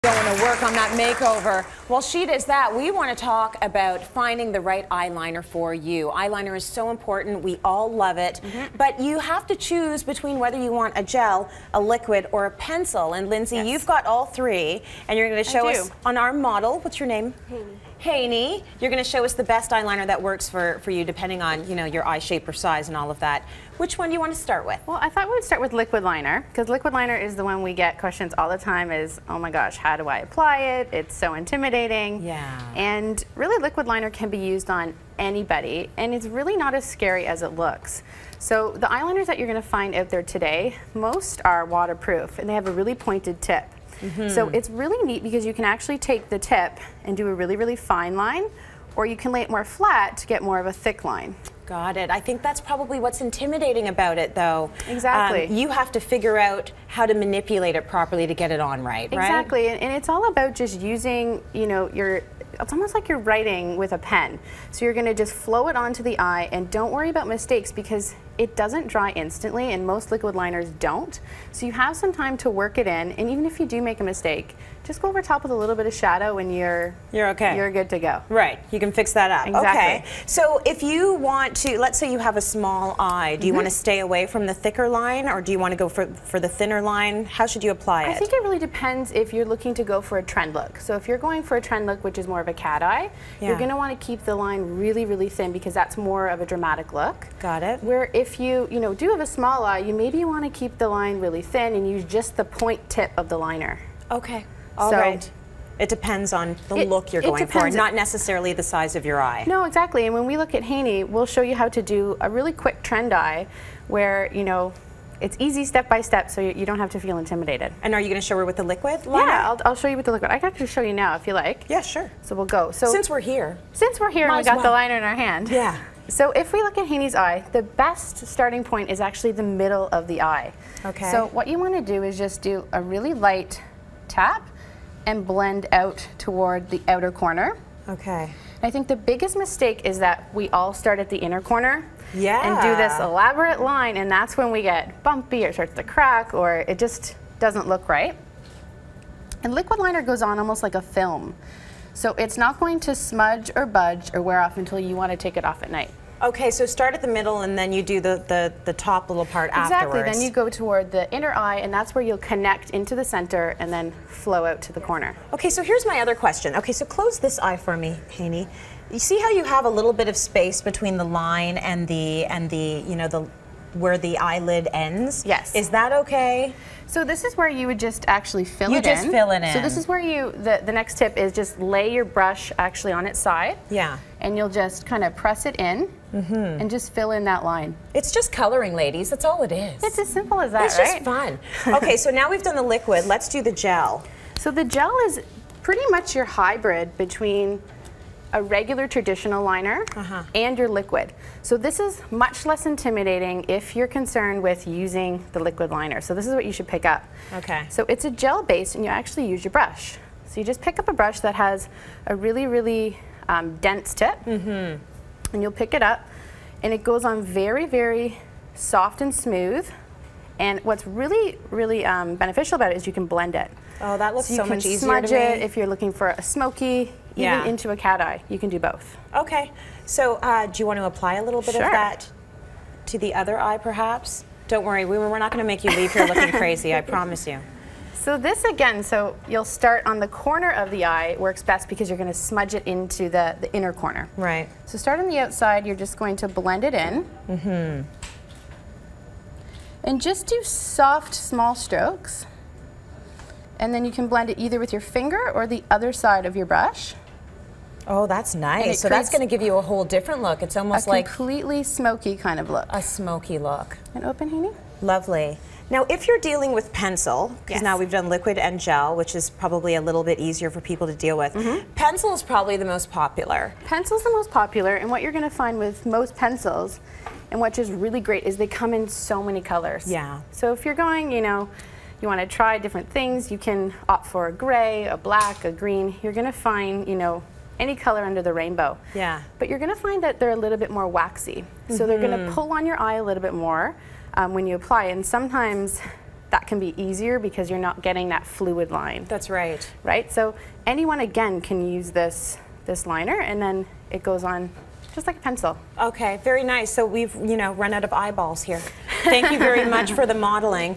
Going to work on that makeover. While she does that, we want to talk about finding the right eyeliner for you. Eyeliner is so important. We all love it. But you have to choose between whether you want a gel, a liquid, or a pencil. And Lyndsay, you've got all three, and you're going to show us on our model. What's your name? Haney. Haney. You're going to show us the best eyeliner that works for you, depending on your eye shape or size and all of that. Which one do you want to start with? Well, I thought we would start with liquid liner, because liquid liner is the one we get questions all the time is, oh my gosh, how do I apply it? It's so intimidating. Yeah. And really, liquid liner can be used on anybody, and it's really not as scary as it looks. So the eyeliners that you're going to find out there today, most are waterproof, and they have a really pointed tip. So it's really neat because you can actually take the tip and do a really, really fine line, or you can lay it more flat to get more of a thick line. Got it. I think that's probably what's intimidating about it, though. Exactly. You have to figure out how to manipulate it properly to get it on right, Exactly, and it's all about just using, it's almost like you're writing with a pen. So you're going to just flow it onto the eye, and don't worry about mistakes because it doesn't dry instantly, and most liquid liners don't. So you have some time to work it in, and even if you do make a mistake, just go over top with a little bit of shadow and you're okay. You're good to go. Right, you can fix that up. Exactly. Okay, so if you want to, let's say you have a small eye, do you want to stay away from the thicker line, or do you want to go for the thinner line? How should you apply it? I think it really depends if you're looking to go for a trend look. So if you're going for a trend look, which is more of a cat eye, you're going to want to keep the line really, really thin because that's more of a dramatic look. Got it. Where if you, do have a small eye, you maybe want to keep the line really thin and use just the point tip of the liner. Okay. All right. It depends on the look you're going for, not necessarily the size of your eye. No, exactly. And when we look at Haney, we'll show you how to do a really quick trend eye where, it's easy step by step so you don't have to feel intimidated. And are you going to show her with the liquid liner? Yeah, I'll show you with the liquid. I can actually show you now if you like. Yeah, sure. So we'll go. So since we're here. And we got the liner in our hand. Yeah. So if we look at Haney's eye, the best starting point is actually the middle of the eye. Okay. So what you want to do is just do a really light tap and blend out toward the outer corner. Okay. I think the biggest mistake is that we all start at the inner corner and do this elaborate line, and that's when we get bumpy or starts to crack or it just doesn't look right. And liquid liner goes on almost like a film. So it's not going to smudge or budge or wear off until you want to take it off at night. Okay, so start at the middle and then you do the top little part afterwards. Exactly, then you go toward the inner eye and that's where you'll connect into the center and then flow out to the corner. Okay, so here's my other question. Okay, so close this eye for me, Haney. You see how you have a little bit of space between the line and the where the eyelid ends? Yes. Is that okay? So this is where you would just actually fill it in. You just fill it in. So this is where the next tip is just lay your brush actually on its side. Yeah. And you'll just kind of press it in and just fill in that line. It's just coloring, ladies. That's all it is. It's as simple as that, right? It's just fun. Okay, so now we've done the liquid. Let's do the gel. So the gel is pretty much your hybrid between a regular traditional liner and your liquid. So this is much less intimidating if you're concerned with using the liquid liner. So this is what you should pick up. Okay. So it's a gel base and you actually use your brush. So you just pick up a brush that has a really, really dense tip and you'll pick it up and it goes on very, very soft and smooth. And what's really, really beneficial about it is you can blend it. Oh, that looks so much easier to me. You can smudge it if you're looking for a smoky, even into a cat eye. You can do both. Okay. So do you want to apply a little bit of that to the other eye, perhaps? Don't worry, we're not going to make you leave here looking crazy, I promise you. So this again, so you'll start on the corner of the eye. It works best because you're going to smudge it into the inner corner. Right. So start on the outside, you're just going to blend it in. And just do soft, small strokes. And then you can blend it either with your finger or the other side of your brush. Oh, that's nice. So that's going to give you a whole different look. It's almost like a completely smoky kind of look. A smoky look. And open, Haney. Lovely. Now, if you're dealing with pencil, because now we've done liquid and gel, which is probably a little bit easier for people to deal with, pencil is probably the most popular. Pencil's the most popular, and what you're going to find with most pencils, and what is really great, is they come in so many colors. Yeah. So if you're going, you want to try different things, you can opt for a gray, a black, a green. You're going to find, any color under the rainbow. Yeah. But you're going to find that they're a little bit more waxy. So they're going to pull on your eye a little bit more when you apply, and sometimes that can be easier because you're not getting that fluid line. That's right. Right? So anyone, again, can use this liner, and then it goes on just like a pencil. Okay, very nice. So we've, run out of eyeballs here. Thank you very much for the modeling.